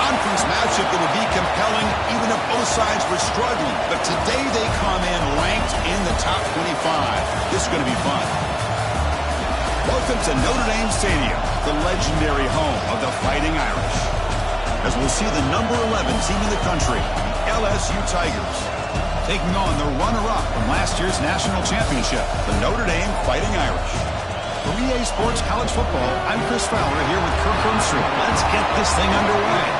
conference matchup that would be compelling even if both sides were struggling. But today they come in ranked in the top 25. This is going to be fun. Welcome to Notre Dame Stadium, the legendary home of the Fighting Irish. As we'll see the number 11 team in the country, the LSU Tigers, taking on the runner-up from last year's national championship, the Notre Dame Fighting Irish. For EA Sports College Football, I'm Chris Fowler here with Kirk Herbstreit. Let's get this thing underway.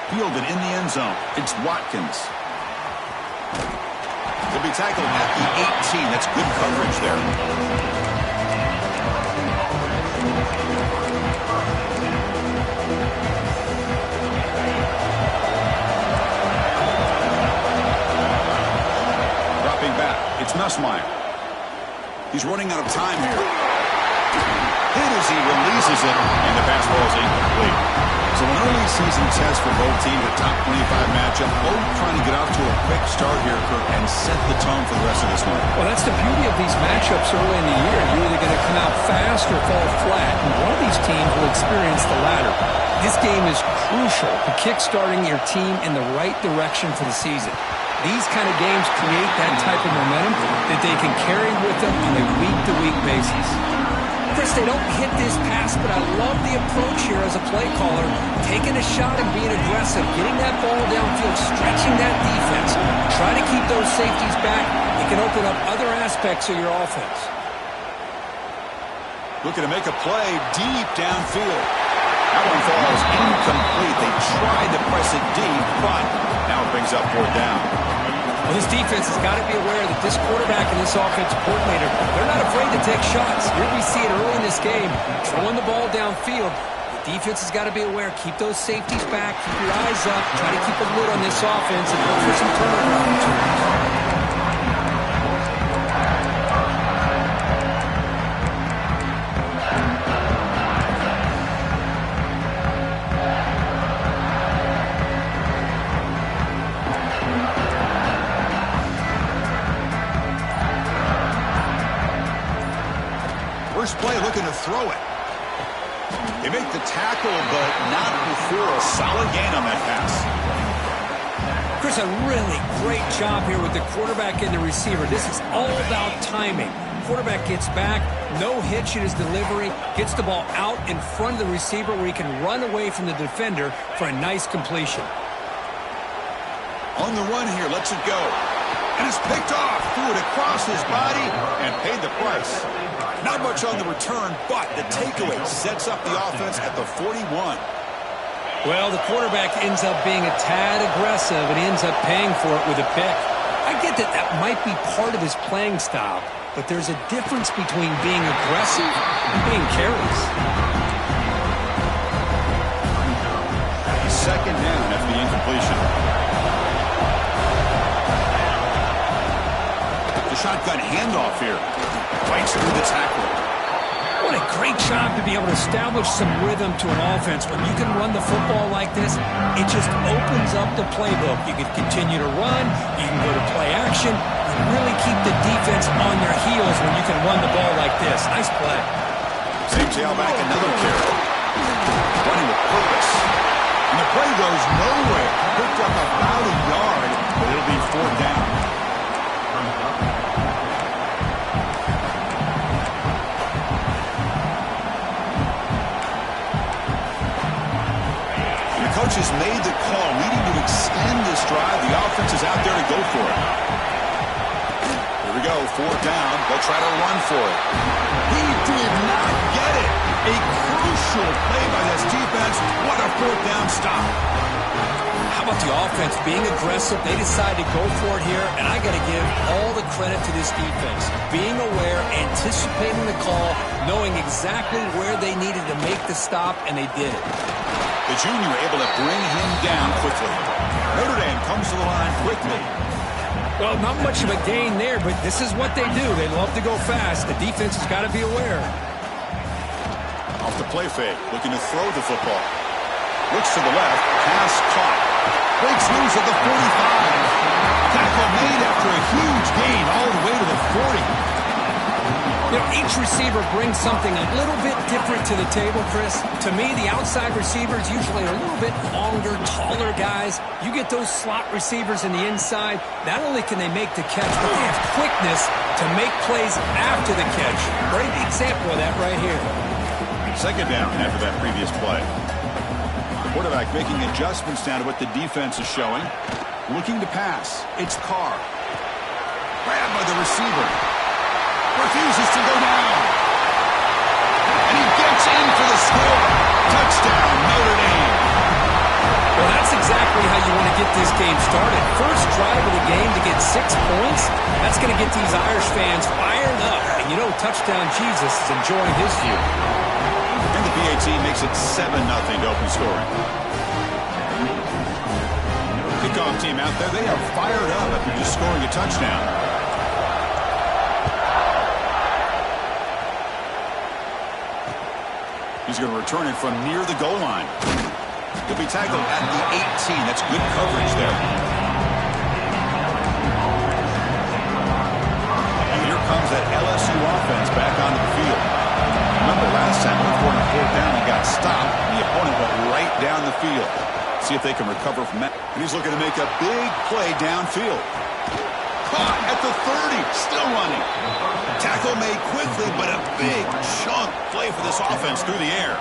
Fielded in the end zone. It's Watkins. He'll be tackled at the 18. That's good coverage there. Dropping back. It's Nussmeier. He's running out of time here. Hit as he releases it, and the pass ball is incomplete. So an early season test for both teams, a top 25 matchup. Both trying to get off to a quick start here, Kirk, and set the tone for the rest of this one. Well, that's the beauty of these matchups early in the year. You're either going to come out fast or fall flat, and one of these teams will experience the latter. This game is crucial to kick-starting your team in the right direction for the season. These kind of games create that type of momentum that they can carry with them on a week-to-week basis. Chris, they don't hit this pass, but I love the approach here as a play caller. Taking a shot and being aggressive, getting that ball downfield, stretching that defense. Try to keep those safeties back. It can open up other aspects of your offense. Looking to make a play deep downfield. That one falls incomplete. They tried to press it deep, but now it brings up fourth down. Well, this defense has got to be aware that this quarterback and this offensive coordinator, they're not afraid to take shots. Here we see it early in this game, throwing the ball downfield. The defense has got to be aware. Keep those safeties back. Keep your eyes up. Try to keep a lid on this offense and look for some turnover opportunities. First play looking to throw it. They make the tackle, but not before a solid gain on that pass. Chris, a really great job here with the quarterback and the receiver. This is all about timing. Quarterback gets back, no hitch in his delivery, gets the ball out in front of the receiver where he can run away from the defender for a nice completion. On the run here, lets it go. And it's picked off, threw it across his body, and paid the price. Not much on the return, but the takeaway sets up the offense at the 41. Well, the quarterback ends up being a tad aggressive and ends up paying for it with a pick. I get that that might be part of his playing style, but there's a difference between being aggressive and being careless. Second down after the incompletion. The shotgun handoff here. Fights through the tackle. What a great job to be able to establish some rhythm to an offense. When you can run the football like this, it just opens up the playbook. You can continue to run. You can go to play action. You really keep the defense on their heels when you can run the ball like this. Nice play. Same tailback, another carry. Running with purpose. And the play goes nowhere. Picked up about a yard, but it'll be fourth down. Coaches made the call, needing to extend this drive. The offense is out there to go for it. Here we go, fourth down. They'll try to run for it. He did not get it. A crucial play by this defense. What a fourth down stop. How about the offense being aggressive? They decided to go for it here, and I got to give all the credit to this defense. Being aware, anticipating the call, knowing exactly where they needed to make the stop, and they did it. The junior able to bring him down quickly. Notre Dame comes to the line quickly. Well, not much of a gain there, but this is what they do. They love to go fast. The defense has got to be aware. Off the play fake, looking to throw the football. Looks to the left, pass caught. Breaks loose at the 45. Tackle made after a huge gain all the way to the 40. You know, each receiver brings something a little bit different to the table, Chris. To me, the outside receivers usually are a little bit longer, taller guys. You get those slot receivers in the inside, not only can they make the catch, but they have quickness to make plays after the catch. Great example of that right here. Second down after that previous play. Quarterback making adjustments down to what the defense is showing. Looking to pass. It's Carr. Grabbed by the receiver. Refuses to go down. And he gets in for the score. Touchdown, Notre Dame. Well, that's exactly how you want to get this game started. First drive of the game to get 6 points. That's going to get these Irish fans fired up. And you know, touchdown Jesus is enjoying his view. And the PAT makes it 7-0 to open scoring. Kickoff team out there, they are fired up after just scoring a touchdown. He's going to return it from near the goal line. He'll be tackled at the 18. That's good coverage there. And here comes that LSU offense back onto the field. Remember last time we were on fourth down and got stopped. The opponent went right down the field. See if they can recover from that. And he's looking to make a big play downfield. Caught at the 30. Still running. Tackle made quickly, but a big chunk play for this offense through the air.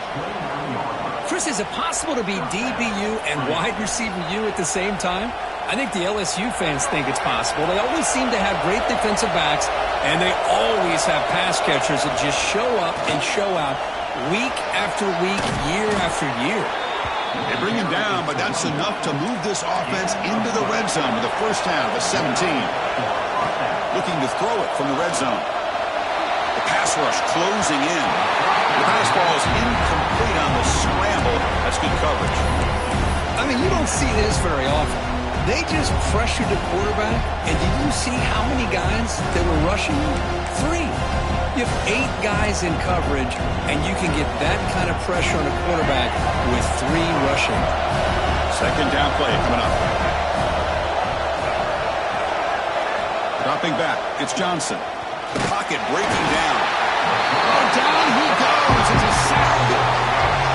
Chris, is it possible to be DBU and wide receiver U at the same time? I think the LSU fans think it's possible. They always seem to have great defensive backs, and they always have pass catchers that just show up and show out week after week, year after year. They bring him down, but that's enough to move this offense into the red zone with a first down of a 17. Looking to throw it from the red zone. The pass rush closing in. The pass ball is incomplete on the scramble. That's good coverage. I mean, you don't see this very often. They just pressured the quarterback, and did you see how many guys that were rushing him? 3. You have 8 guys in coverage, and you can get that kind of pressure on a quarterback with 3 rushing. Second down play coming up. Dropping back, it's Johnson. Pocket breaking down. Oh, down he goes. It's a sack.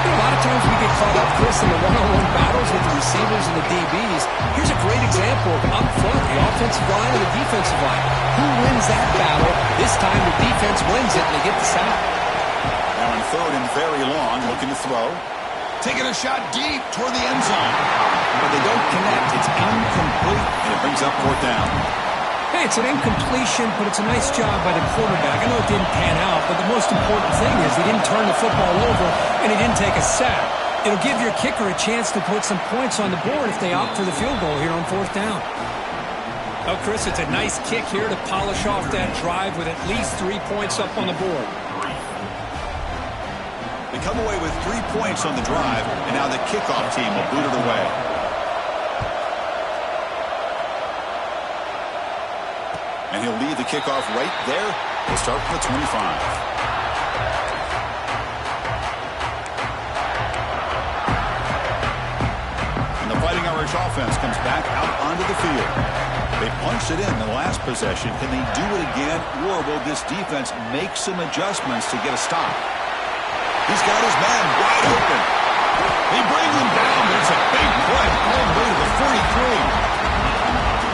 A lot of times we get caught up, Chris, in the one-on-one battles with the receivers and the DBs. Here's a great example of up front, the offensive line and the defensive line. Who wins that battle? This time the defense wins it and they get the sack. Now on third and very long, looking to throw. Taking a shot deep toward the end zone. But they don't connect. It's incomplete. And it brings up fourth down. Hey, it's an incompletion, but it's a nice job by the quarterback. I know it didn't pan out, but the most important thing is he didn't turn the football over and he didn't take a sack. It'll give your kicker a chance to put some points on the board if they opt for the field goal here on fourth down. Oh, Chris, it's a nice kick here to polish off that drive with at least 3 points up on the board. They come away with 3 points on the drive, and now the kickoff team will boot it away. And he'll lead the kickoff right there. We'll start from the 25. And the Fighting Irish offense comes back out onto the field. They punched it in the last possession. Can they do it again, or will this defense make some adjustments to get a stop? He's got his man wide open. They bring him down, but it's a big play all the way to the 43.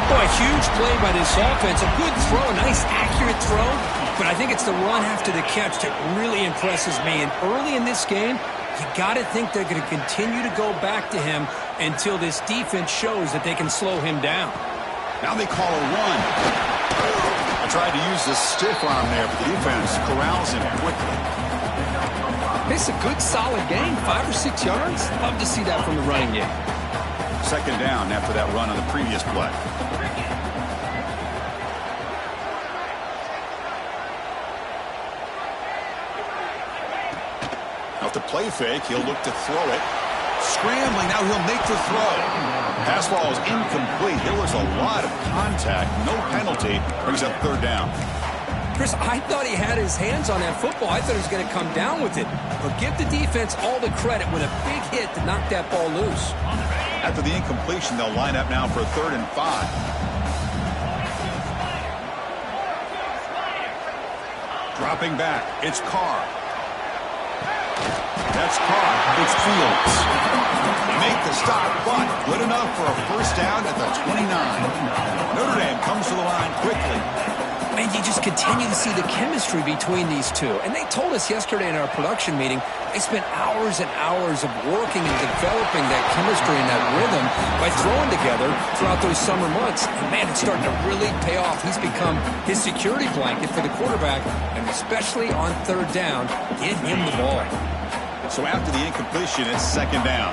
Boy, a huge play by this offense. A good throw, a nice accurate throw. But I think it's the run after the catch that really impresses me. And early in this game, you got to think they're going to continue to go back to him until this defense shows that they can slow him down. Now they call a run. I tried to use the stiff arm there, but the defense corrals him quickly. It's a good, solid game. 5 or 6 yards. Love to see that from the running game. Second down after that run on the previous play. Off the play fake, he'll look to throw it. Scrambling, now he'll make the throw. Pass ball is incomplete. There was a lot of contact, no penalty. Brings up third down. Chris, I thought he had his hands on that football. I thought he was going to come down with it. But give the defense all the credit with a big hit to knock that ball loose. After the incompletion, they'll line up now for a 3rd and 5. Dropping back, it's Carr. That's Carr. It's Fields. They make the stop, but good enough for a first down at the 29. Notre Dame comes to the line quickly. And you just continue to see the chemistry between these two. And they told us yesterday in our production meeting, they spent hours and hours of working and developing that chemistry and that rhythm by throwing together throughout those summer months. And man, it's starting to really pay off. He's become his security blanket for the quarterback, and especially on 3rd down, give him the ball. So after the incompletion, it's 2nd down.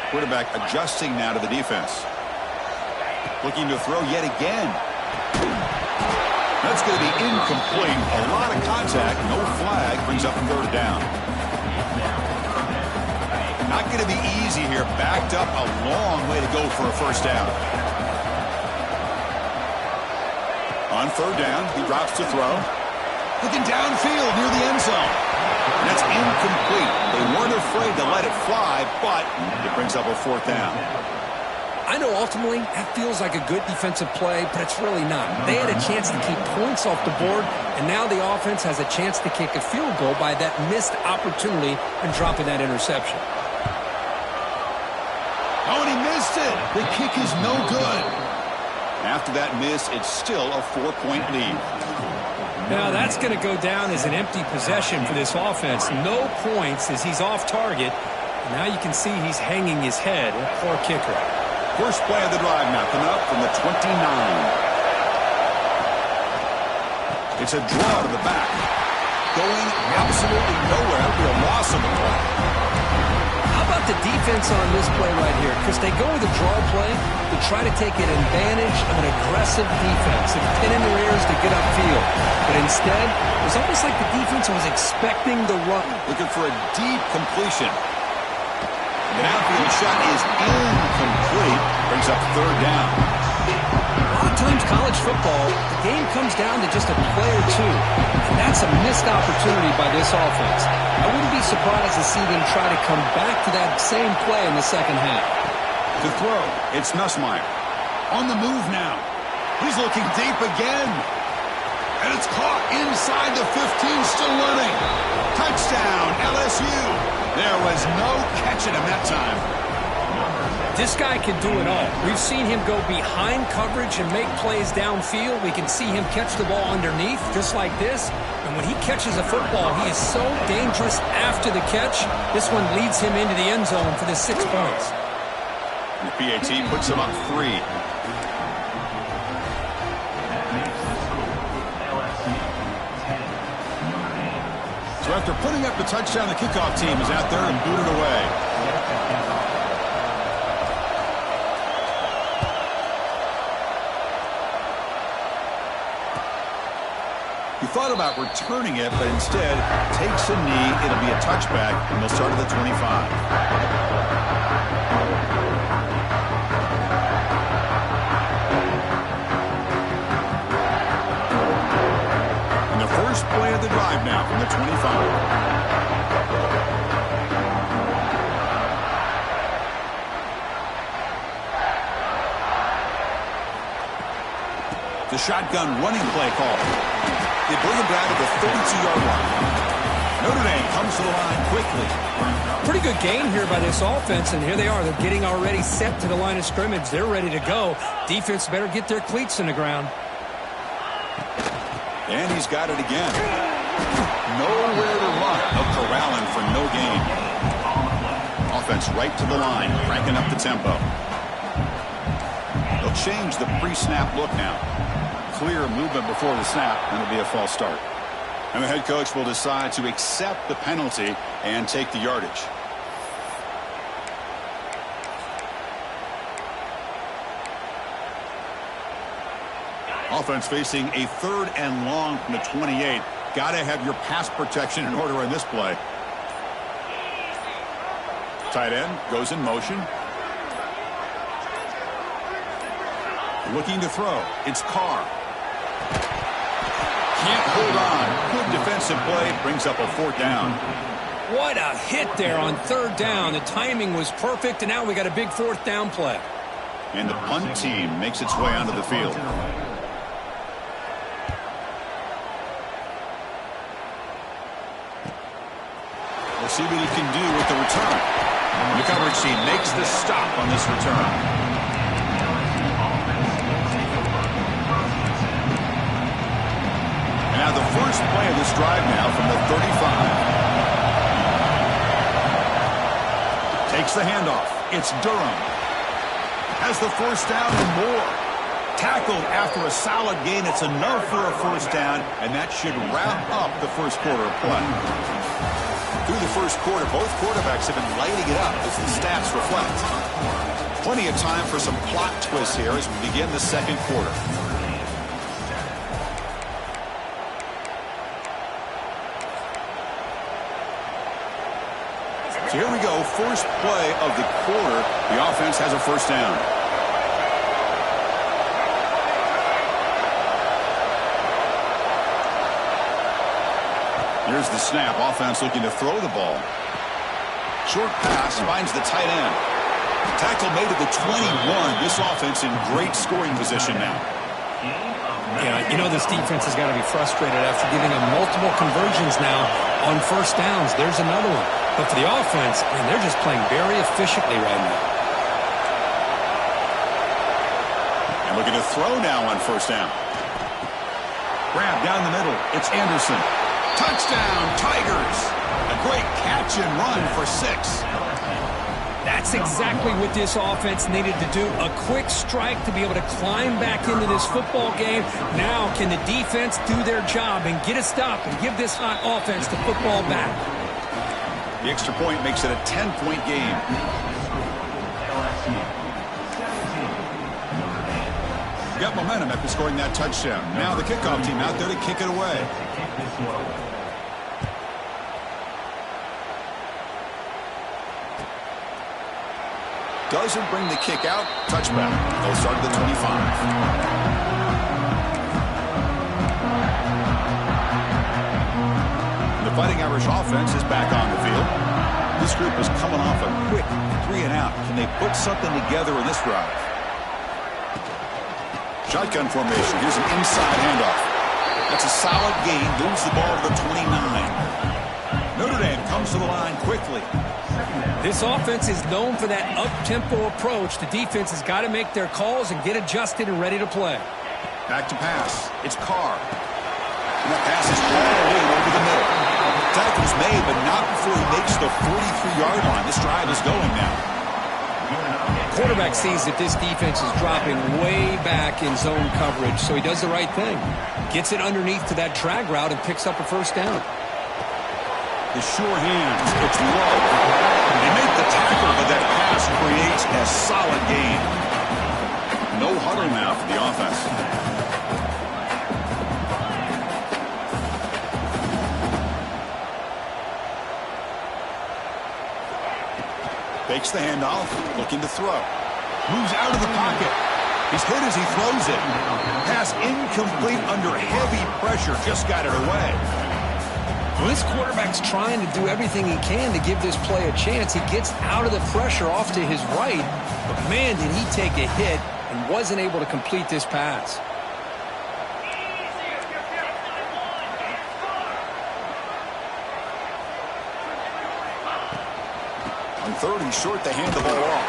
Quarterback adjusting now to the defense. Looking to throw yet again. That's going to be incomplete. A lot of contact, no flag, brings up 3rd down. Not going to be easy here. Backed up a long way to go for a first down. On 3rd down, he drops to throw. Looking downfield near the end zone. That's incomplete. They weren't afraid to let it fly, but it brings up a 4th down. I know ultimately that feels like a good defensive play, but it's really not. They had a chance to keep points off the board, and now the offense has a chance to kick a field goal by that missed opportunity and dropping that interception. Oh, and he missed it. The kick is no good. After that miss, it's still a 4-point lead. Now that's going to go down as an empty possession for this offense. No points as he's off target. Now you can see he's hanging his head. Poor kicker. First play of the drive now coming up from the 29. It's a draw to the back. Going absolutely nowhere. That'll be a loss of the play. How about the defense on this play right here? Because they go with a draw play to try to take an advantage of an aggressive defense and pin in their ears to get upfield. But instead, it was almost like the defense was expecting the run. Looking for a deep completion. The outfield shot is incomplete. Brings up 3rd down. A lot of times college football, the game comes down to just a play or two. And that's a missed opportunity by this offense. I wouldn't be surprised to see them try to come back to that same play in the second half. To throw, it's Nussmeier. On the move now. He's looking deep again. And it's caught inside the 15, still running. Touchdown, LSU. There was no catching him that time. This guy can do it all. We've seen him go behind coverage and make plays downfield. We can see him catch the ball underneath, just like this. And when he catches a football, he is so dangerous after the catch. This one leads him into the end zone for the 6 points. The PAT puts him up 3. So after putting up the touchdown, the kickoff team is out there and booted away. He thought about returning it, but instead takes a knee. It'll be a touchback, and they'll start at the 25. And the first play of the drive now from the 25. The shotgun running play call. They bring him down to the 32-yard line. Notre Dame comes to the line quickly. Pretty good game here by this offense, and here they are. They're getting already set to the line of scrimmage. They're ready to go. Defense better get their cleats in the ground. And he's got it again. Nowhere to run. No corralling for no gain. Offense right to the line, cranking up the tempo. They'll change the pre-snap look now. Clear movement before the snap, and it'll be a false start. And the head coach will decide to accept the penalty and take the yardage. Offense facing a 3rd and long from the 28. Got to have your pass protection in order in this play. Tight end goes in motion. Looking to throw. It's Carr. Can't hold on. Good defensive play. Brings up a 4th down. What a hit there on 3rd down. The timing was perfect, and now we got a big 4th down play. And the punt team makes its way onto the field. We'll see what he can do with the return. The coverage team makes the stop on this return. And now the first play of this drive now from the 35. Takes the handoff. It's Durham. Has the 1st down and more. Tackled after a solid gain. It's enough for a 1st down, and that should wrap up the first quarter of play. Through the first quarter, both quarterbacks have been lighting it up as the stats reflect. Plenty of time for some plot twists here as we begin the second quarter. So here we go, first play of the quarter. The offense has a 1st down. Here's the snap. Offense looking to throw the ball. Short pass finds the tight end. Tackle made at the 21. This offense in great scoring position now. Yeah, you know this defense has got to be frustrated after giving them multiple conversions now on 1st downs. There's another one. But for the offense, man, they're just playing very efficiently right now. And looking to throw now on 1st down. Grab down the middle. It's Anderson. Touchdown, Tigers. A great catch and run for 6. That's exactly what this offense needed to do. A quick strike to be able to climb back into this football game. Now can the defense do their job and get a stop and give this hot offense the football back? The extra point makes it a 10-point game. Got momentum after scoring that touchdown. Now the kickoff team out there to kick it away. Doesn't bring the kick out. Touchback. They'll start at the 25. The Fighting Irish offense is back on the field. This group is coming off a quick 3 and out. Can they put something together in this drive? Shotgun formation. Here's an inside handoff. That's a solid gain. Moves the ball to the 29. Notre Dame comes to the line quickly. This offense is known for that up-tempo approach. The defense has got to make their calls and get adjusted and ready to play. Back to pass. It's Carr. And that pass is all in over the middle. Tackle's made, but not before he makes the 43-yard line. This drive is going now. Quarterback sees that this defense is dropping way back in zone coverage, so he does the right thing. Gets it underneath to that drag route and picks up a 1st down. The sure hands. It's low. They make the tackle, but that pass creates a solid gain. No huddle now for the offense. Fakes the handoff, looking to throw. Moves out of the pocket. He's hit as he throws it. Pass incomplete under heavy pressure. Just got it away. Well, this quarterback's trying to do everything he can to give this play a chance. He gets out of the pressure off to his right, but man, did he take a hit and wasn't able to complete this pass. On 3rd and short, they hand the ball off.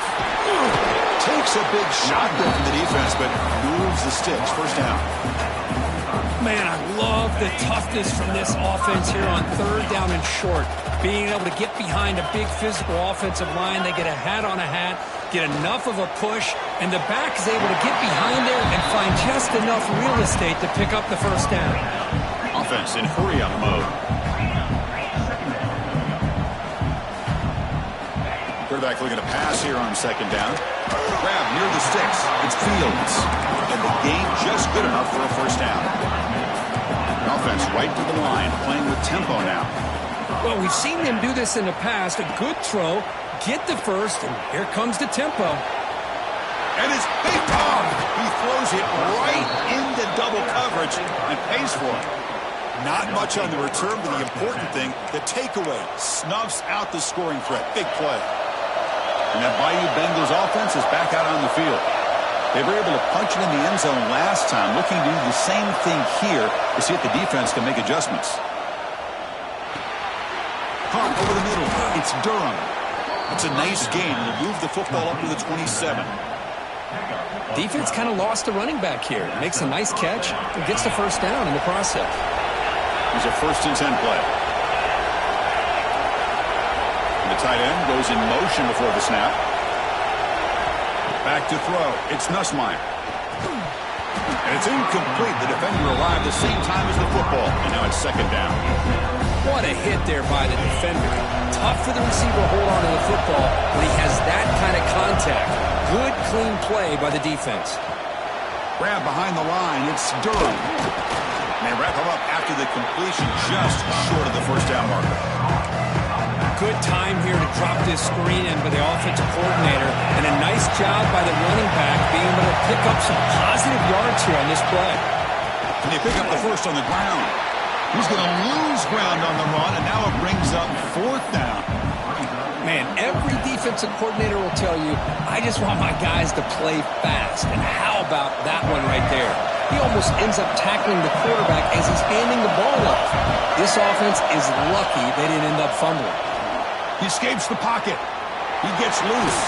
Takes a big shot there from the defense, but moves the sticks. 1st down. Man, I love the toughness from this offense here on 3rd down and short. Being able to get behind a big physical offensive line. They get a hat on a hat, get enough of a push, and the back is able to get behind there and find just enough real estate to pick up the 1st down. Offense in hurry-up mode. Quarterback looking to pass here on second down. Grab near the sticks. It's Fields. And the gain just good enough for a first down. Offense right to the line, playing with tempo now. Well, we've seen them do this in the past. A good throw, get the first, and here comes the tempo. And it's picked off. He throws it right into double coverage and pays for it. Not much on the return, but the important thing, the takeaway, snuffs out the scoring threat. Big play. And that Bayou Bengals offense is back out on the field. They were able to punch it in the end zone last time, looking to do the same thing here to see if the defense can make adjustments. Caught over the middle. It's Durham. It's a nice gain. He'll move the football up to the 27. Defense kind of lost the running back here. Makes a nice catch and gets the first down in the process. Here's a 1st and 10 play. And the tight end goes in motion before the snap. Back to throw. It's Nussmeier. And it's incomplete. The defender arrived the same time as the football. And now it's second down. What a hit there by the defender. Tough for the receiver to hold on to the football when he has that kind of contact. Good, clean play by the defense. Grab behind the line. It's Durham. And they wrap him up after the completion just short of the first down marker. Good time here to drop this screen in by the offensive coordinator. And a nice job by the running back being able to pick up some positive yards here on this play. And they pick up the first on the ground. He's going to lose ground on the run, and now it brings up 4th down. Man, every defensive coordinator will tell you, I just want my guys to play fast. And how about that one right there? He almost ends up tackling the quarterback as he's handing the ball off. This offense is lucky they didn't end up fumbling. He escapes the pocket. He gets loose.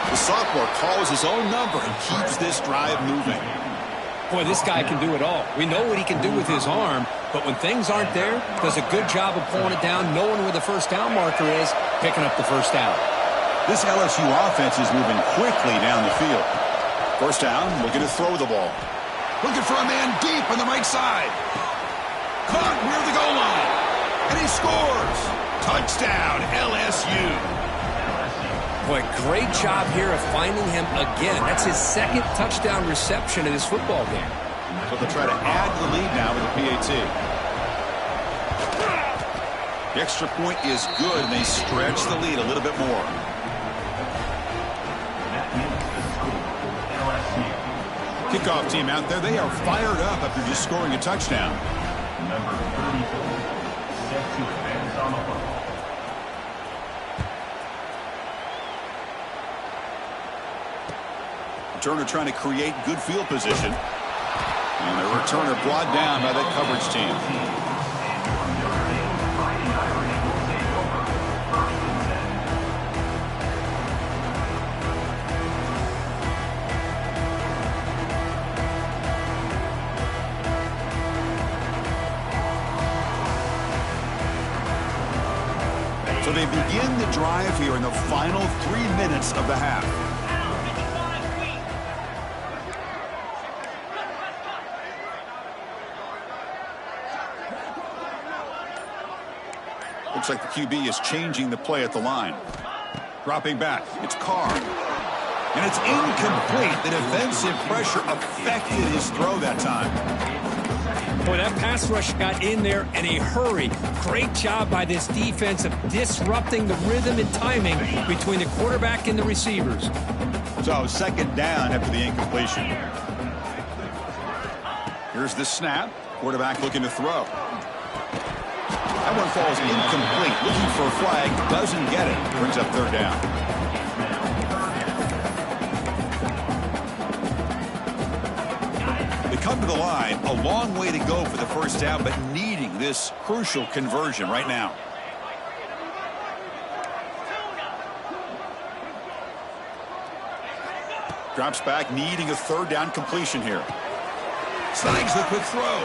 The sophomore calls his own number and keeps this drive moving. Boy, this guy can do it all. We know what he can do with his arm, but when things aren't there, does a good job of pulling it down, knowing where the first down marker is, picking up the first down. This LSU offense is moving quickly down the field. First down, looking to throw the ball. Looking for a man deep on the right side. Caught near the goal line. And he scores. Touchdown, LSU. Boy, great job here of finding him again. That's his 2nd touchdown reception in this football game. So they'll try to add to the lead now with the PAT. The extra point is good, and they stretch the lead a little bit more. Kickoff team out there. They are fired up after just scoring a touchdown. Number 32, set to advance on the football. Turner trying to create good field position. And the returner brought down by that coverage team. So they begin the drive here in the final 3 minutes of the half. Looks like the QB is changing the play at the line. Dropping back. It's Carr. And it's incomplete. The defensive pressure affected his throw that time. Boy, that pass rush got in there in a hurry. Great job by this defense of disrupting the rhythm and timing between the quarterback and the receivers. So second down after the incompletion. Here's the snap. Quarterback looking to throw. That one falls incomplete. Looking for a flag. Doesn't get it. Brings up third down. They come to the line. A long way to go for the first down, but needing this crucial conversion right now. Drops back, needing a third down completion here. Snags the quick throw.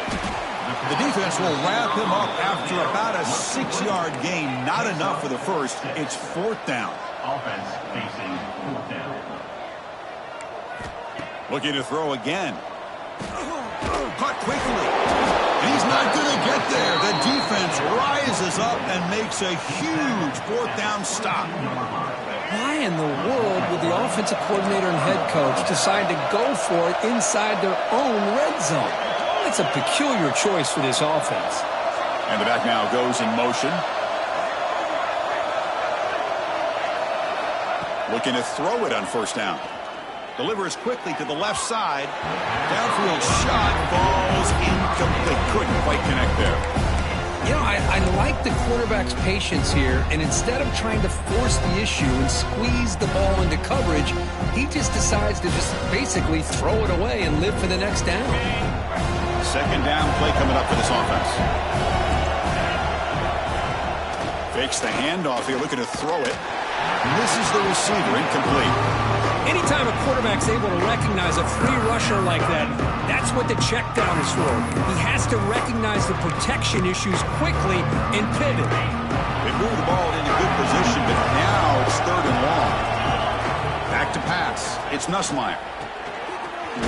The defense will wrap him up after about a 6-yard gain. Not enough for the first. It's fourth down. Offense facing fourth down. Looking to throw again. Caught quickly. And he's not going to get there. The defense rises up and makes a huge fourth down stop. Why in the world would the offensive coordinator and head coach decide to go for it inside their own red zone? That's a peculiar choice for this offense. And the back now goes in motion. Looking to throw it on first down. Delivers quickly to the left side. Downfield shot falls incomplete. Couldn't quite connect there. You know, I like the quarterback's patience here, and instead of trying to force the issue and squeeze the ball into coverage, he just decides to just basically throw it away and live for the next down. Second down play coming up for this offense. Fakes the handoff here, looking to throw it. Misses the receiver, incomplete. Anytime a quarterback's able to recognize a free rusher like that, that's what the check down is for. He has to recognize the protection issues quickly and pivot. They move the ball into good position, but now it's third and long. Back to pass. It's Nussmeier.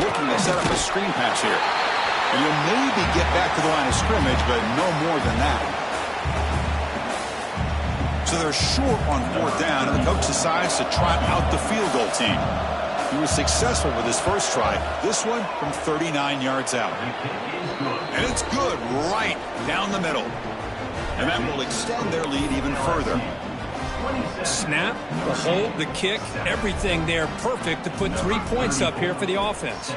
Looking to set up a screen pass here. And you'll maybe get back to the line of scrimmage, but no more than that. So they're short on fourth down, and the coach decides to trot out the field goal team. He was successful with his first try. This one from 39 yards out. And it's good right down the middle. And that will extend their lead even further. Snap, the hold, the kick, everything there perfect to put 3 points up here for the offense.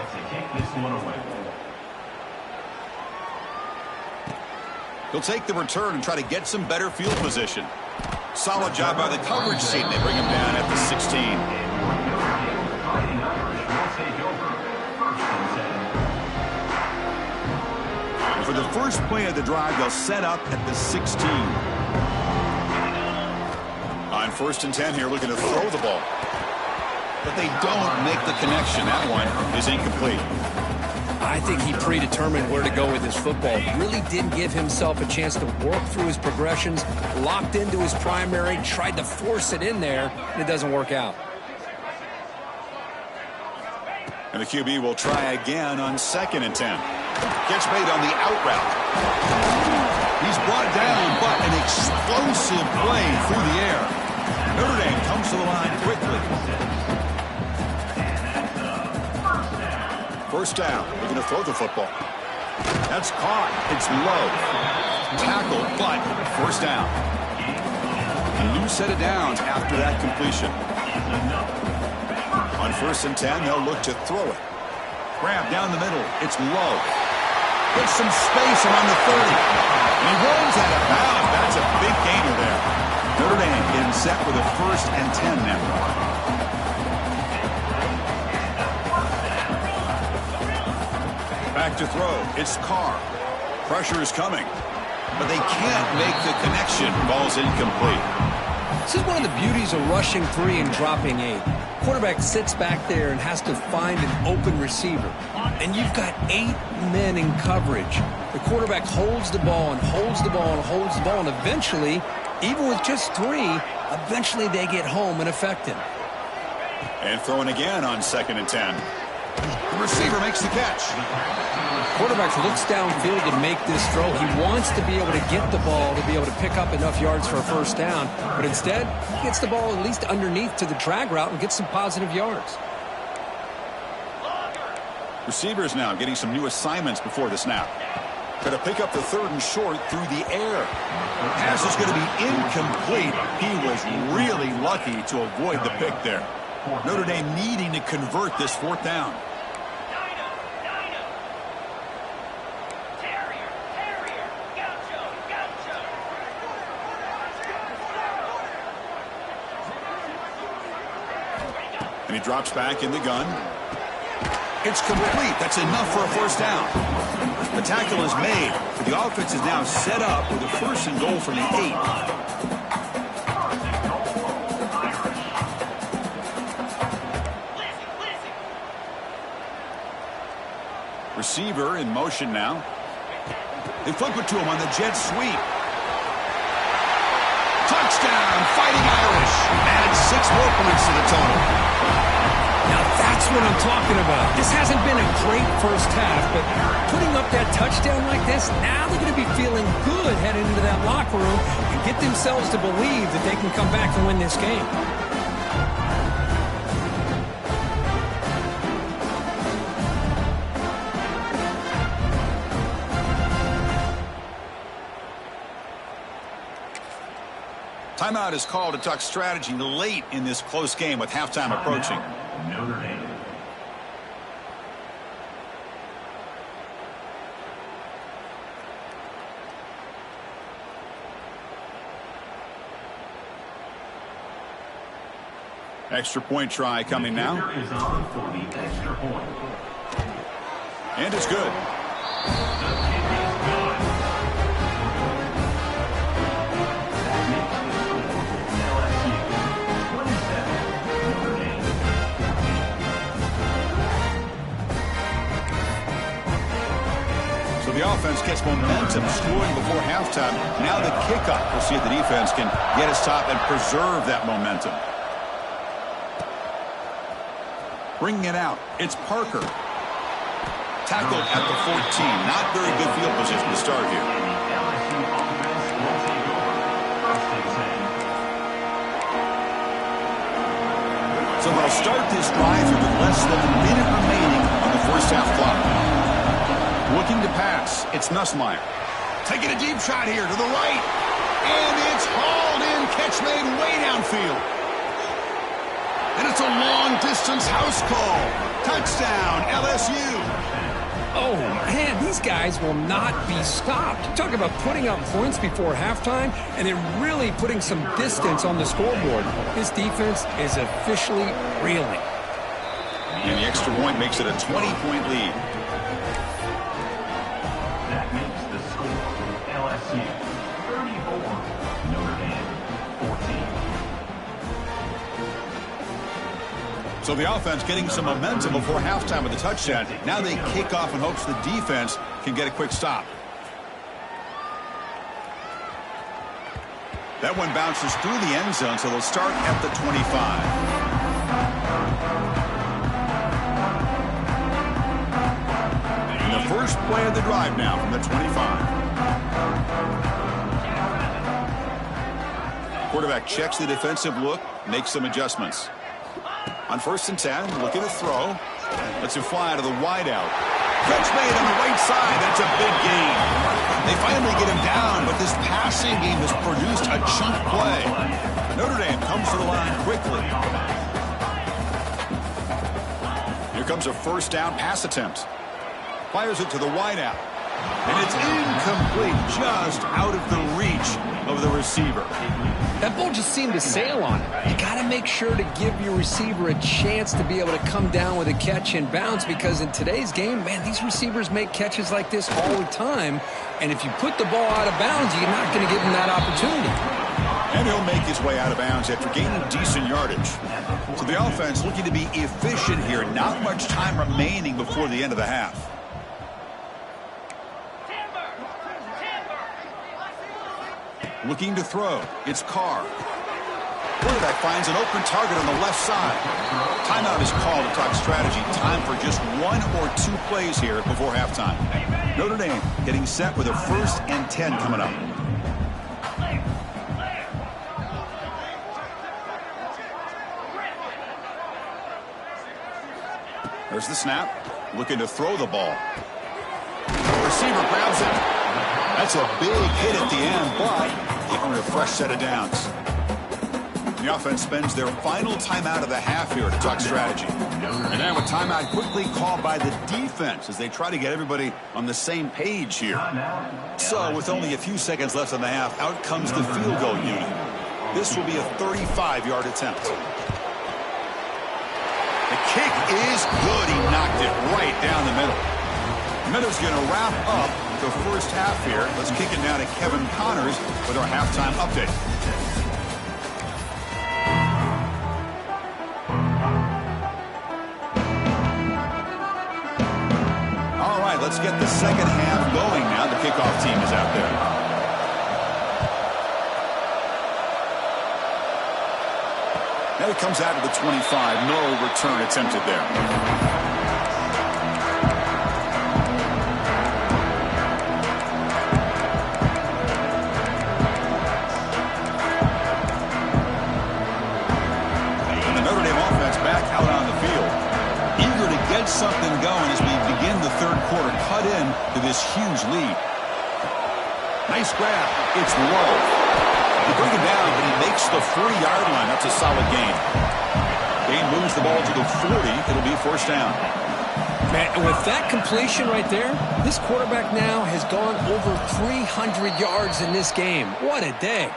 He'll take the return and try to get some better field position. Solid job by the coverage team. They bring him down at the 16. For the first play of the drive, they'll set up at the 16. On first and 10 here, looking to throw the ball. But they don't make the connection. That one is incomplete. I think he predetermined where to go with his football. Really didn't give himself a chance to work through his progressions, locked into his primary, tried to force it in there, and it doesn't work out. And the QB will try again on second and 10. Gets made on the out route. He's brought down, but an explosive play through the air. Notre Dame comes to the line quickly. First down. They're going to throw the football. That's caught. It's low. Tackle, but first down. A new set of downs after that completion. On first and 10, they'll look to throw it. Grab down the middle. It's low. Gets some space around the 30. And he runs out of bounds. That's a big gainer there. Notre Dame getting set with a first and 10 now. Back to throw. It's Carr. Pressure is coming. But they can't make the connection. Ball's incomplete. This is one of the beauties of rushing 3 and dropping 8. Quarterback sits back there and has to find an open receiver. And you've got 8 men in coverage. The quarterback holds the ball and holds the ball and holds the ball. And eventually, even with just 3, eventually they get home and affect him. And throwing again on second and 10. The receiver makes the catch. Quarterback looks downfield to make this throw. He wants to be able to get the ball to be able to pick up enough yards for a first down. But instead, he gets the ball at least underneath to the drag route and gets some positive yards. Receivers now getting some new assignments before the snap. Going to pick up the third and short through the air. The pass is going to be incomplete. He was really lucky to avoid the pick there. Notre Dame needing to convert this fourth down. And he drops back in the gun. It's complete. That's enough for a first down. The tackle is made. The offense is now set up with a first and goal from the 8. Receiver in motion now. They flip it to him on the jet sweep. Touchdown, Fighting Irish. Add 6 more points to the total. Now that's what I'm talking about. This hasn't been a great first half, but putting up that touchdown like this, now they're going to be feeling good heading into that locker room and get themselves to believe that they can come back and win this game. Timeout is called to talk strategy late in this close game with halftime approaching. Notre Dame. Extra point try coming now. Is on for the extra point. And it's good. The kick is good. That makes the score LSU 27, Notre Dame 14. So the offense gets momentum scoring before halftime. Now the kickoff. We'll see if the defense can get a stop and preserve that momentum. Bringing it out, it's Parker. Tackled at the 14. Not very good field position to start here. LSU offense will take over. First and 10. So they'll start this drive here with less than a minute remaining on the first half clock. Looking to pass, it's Nussmeier. Taking a deep shot here to the right. And it's hauled in, catch made way downfield. And it's a long-distance house call. Touchdown, LSU. Oh, man, these guys will not be stopped. Talk about putting up points before halftime and then really putting some distance on the scoreboard. This defense is officially reeling. And the extra point makes it a 20-point lead. That makes the score LSU 34, Notre Dame 14. So the offense getting some momentum before halftime with the touchdown. Now they kick off in hopes the defense can get a quick stop. That one bounces through the end zone, so they'll start at the 25. And the first play of the drive now from the 25. Quarterback checks the defensive look, makes some adjustments. On first and 10, looking to throw. Lets him fly out of the wideout. Catch made on the right side. That's a big gain. They finally get him down, but this passing game has produced a chunk play. Notre Dame comes to the line quickly. Here comes a first down pass attempt. Fires it to the wideout. And it's incomplete, just out of the reach of the receiver. That ball just seemed to sail on it. You got to make sure to give your receiver a chance to be able to come down with a catch and bounce, because in today's game, man, these receivers make catches like this all the time. And if you put the ball out of bounds, you're not going to give him that opportunity. And he'll make his way out of bounds after gaining decent yardage. So the offense looking to be efficient here. Not much time remaining before the end of the half. Looking to throw. It's Carr. Quarterback finds an open target on the left side. Timeout is called to talk strategy. Time for just one or two plays here before halftime. Notre Dame getting set with a first and 10 coming up. There's the snap. Looking to throw the ball. The receiver grabs it. That's a big hit at the end, but they earn a fresh set of downs. The offense spends their final timeout of the half here to talk strategy. And now a timeout quickly called by the defense as they try to get everybody on the same page here. So with only a few seconds left in the half, out comes the field goal unit. This will be a 35-yard attempt. The kick is good. He knocked it right down the middle. Minnows going to wrap up the first half here. Let's kick it now to Kevin Connors with our halftime update. All right, let's get the second half going now. The kickoff team is out there. Now he comes out of the 25. No return attempted there. Something going as we begin the third quarter. Cut in to this huge lead. Nice grab. It's low. They bring him down, but he makes the 40-yard line. That's a solid gain. Gain moves the ball to the 40. It'll be first down. Man, and with that completion right there, this quarterback now has gone over 300 yards in this game. What a day.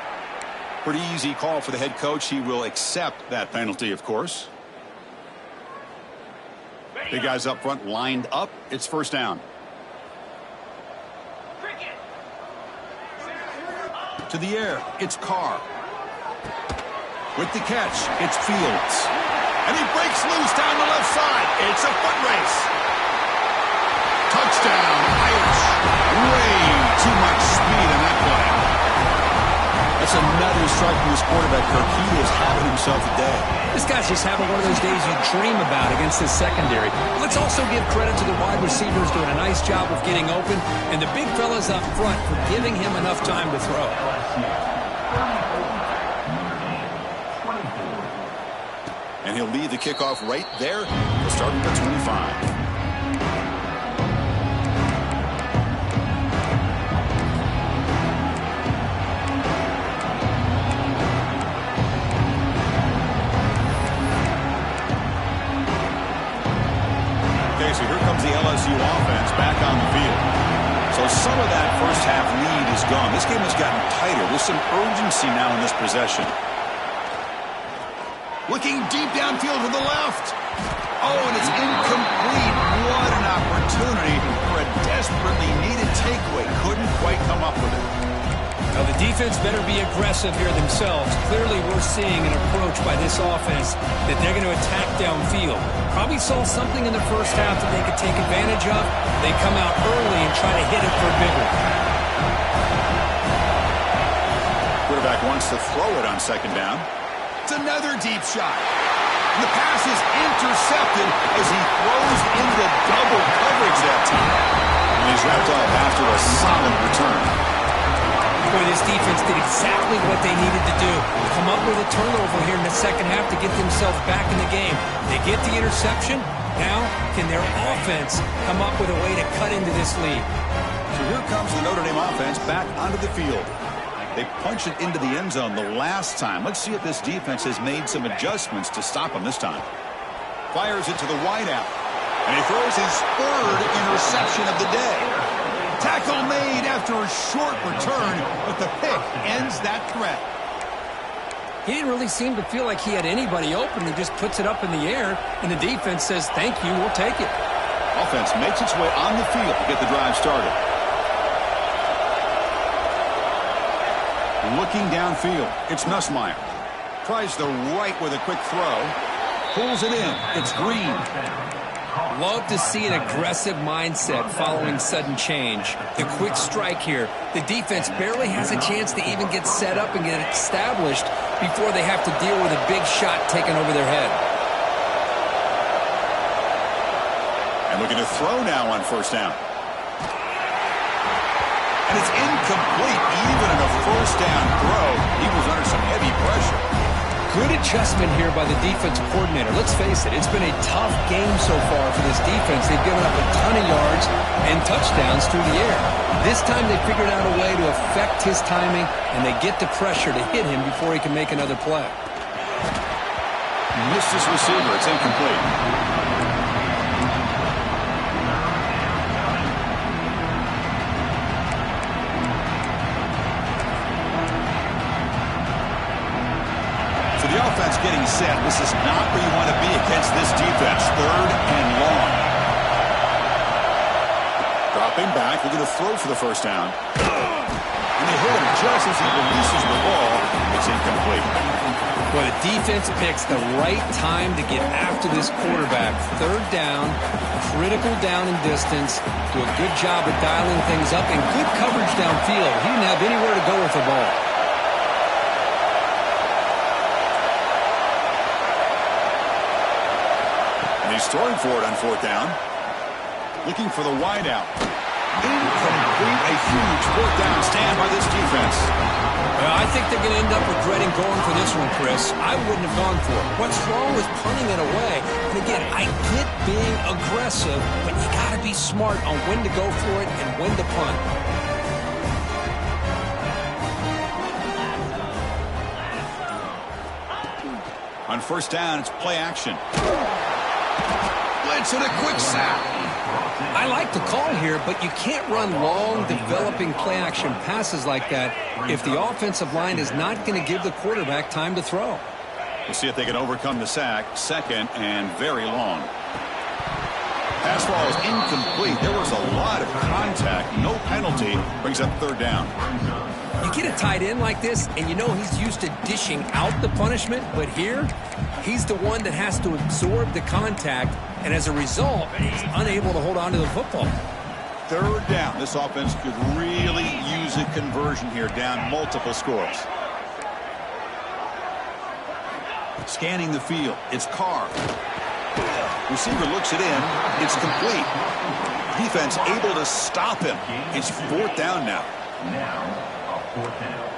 Pretty easy call for the head coach. He will accept that penalty, of course. Big guys up front lined up. It's first down. To the air, it's Carr. With the catch, it's Fields. And he breaks loose down the left side. It's a foot race. Touchdown, Irish. Way too much speed in that play. That's another strike from this quarterback, Kirk. He is having himself a day. This guy's just having one of those days you dream about against this secondary. Let's also give credit to the wide receivers doing a nice job of getting open, and the big fellas up front for giving him enough time to throw. And he'll lead the kickoff right there. He'll start at the 25. So here comes the LSU offense back on the field. So some of that first half lead is gone. This game has gotten tighter. There's some urgency now in this possession. Looking deep downfield to the left. Oh, and it's incomplete. What an opportunity for a desperately needed takeaway. Couldn't quite come up with it. Now, the defense better be aggressive here themselves. Clearly, we're seeing an approach by this offense that they're going to attack downfield. Probably saw something in the first half that they could take advantage of. They come out early and try to hit it for bigger. Quarterback wants to throw it on second down. It's another deep shot. The pass is intercepted as he throws into double coverage that time. And he's wrapped up after a solid return. Boy, this defense did exactly what they needed to do. Come up with a turnover here in the second half to get themselves back in the game. They get the interception. Now, can their offense come up with a way to cut into this lead? So here comes the Notre Dame offense back onto the field. They punched it into the end zone the last time. Let's see if this defense has made some adjustments to stop them this time. Fires it to the wideout. And he throws his third interception of the day. Tackle made after a short return, but the pick ends that threat. He didn't really seem to feel like he had anybody open. He just puts it up in the air, and the defense says, thank you, we'll take it. Offense makes its way on the field to get the drive started. Looking downfield, it's Nussmeier. Tries the right with a quick throw. Pulls it in. It's Green. Love to see an aggressive mindset following sudden change. The quick strike here. The defense barely has a chance to even get set up and get established before they have to deal with a big shot taken over their head. And looking to throw now on first down. And it's incomplete even in a first down throw. He was under some heavy pressure. Good adjustment here by the defensive coordinator. Let's face it, it's been a tough game so far for this defense. They've given up a ton of yards and touchdowns through the air. This time they figured out a way to affect his timing, and they get the pressure to hit him before he can make another play. Missed his receiver. It's incomplete. The offense getting set. This is not where you want to be against this defense. Third and long. Dropping back. We're going to throw for the first down. And they hit him just as he releases the ball. It's incomplete. Well, the defense picks the right time to get after this quarterback. Third down, critical down and distance. Do a good job of dialing things up and good coverage downfield. He didn't have anywhere to go with the ball. He's throwing for it on fourth down. Looking for the wideout. Incomplete. A huge fourth down stand by this defense. Well, I think they're going to end up regretting going for this one, Chris. I wouldn't have gone for it. What's wrong with punting it away? And again, I get being aggressive, but you got to be smart on when to go for it and when to punt. On first down, it's play action. Blitz and a quick sack. I like the call here, but you can't run long, developing play-action passes like that if the offensive line is not going to give the quarterback time to throw. We'll see if they can overcome the sack. Second and very long. Pass ball is incomplete. There was a lot of contact. No penalty. Brings up third down. You get a tight end like this, and you know he's used to dishing out the punishment, but here, he's the one that has to absorb the contact, and as a result, he's unable to hold on to the football. Third down. This offense could really use a conversion here, down multiple scores. Scanning the field. It's Carr. Receiver looks it in. It's complete. Defense able to stop him. It's fourth down now. Now, a fourth down.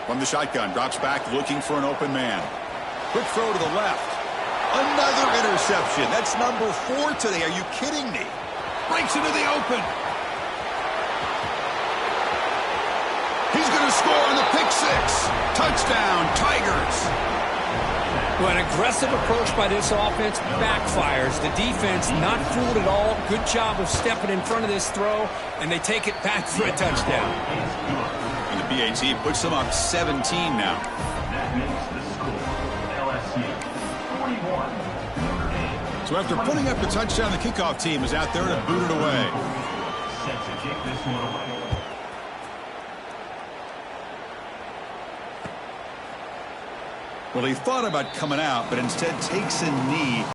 From the shotgun, drops back looking for an open man. Quick throw to the left. Another interception. That's number 4 today. Are you kidding me? Breaks into the open. He's going to score on the pick 6. Touchdown, Tigers. Well, an aggressive approach by this offense backfires. The defense not fooled at all. Good job of stepping in front of this throw, and they take it back for a touchdown. And the BAT puts them up 17 now. That makes the score LSU 41, Notre Dame. So after putting up the touchdown, the kickoff team is out there to boot it away. Set to kick this one away. Well, he thought about coming out, but instead takes a knee.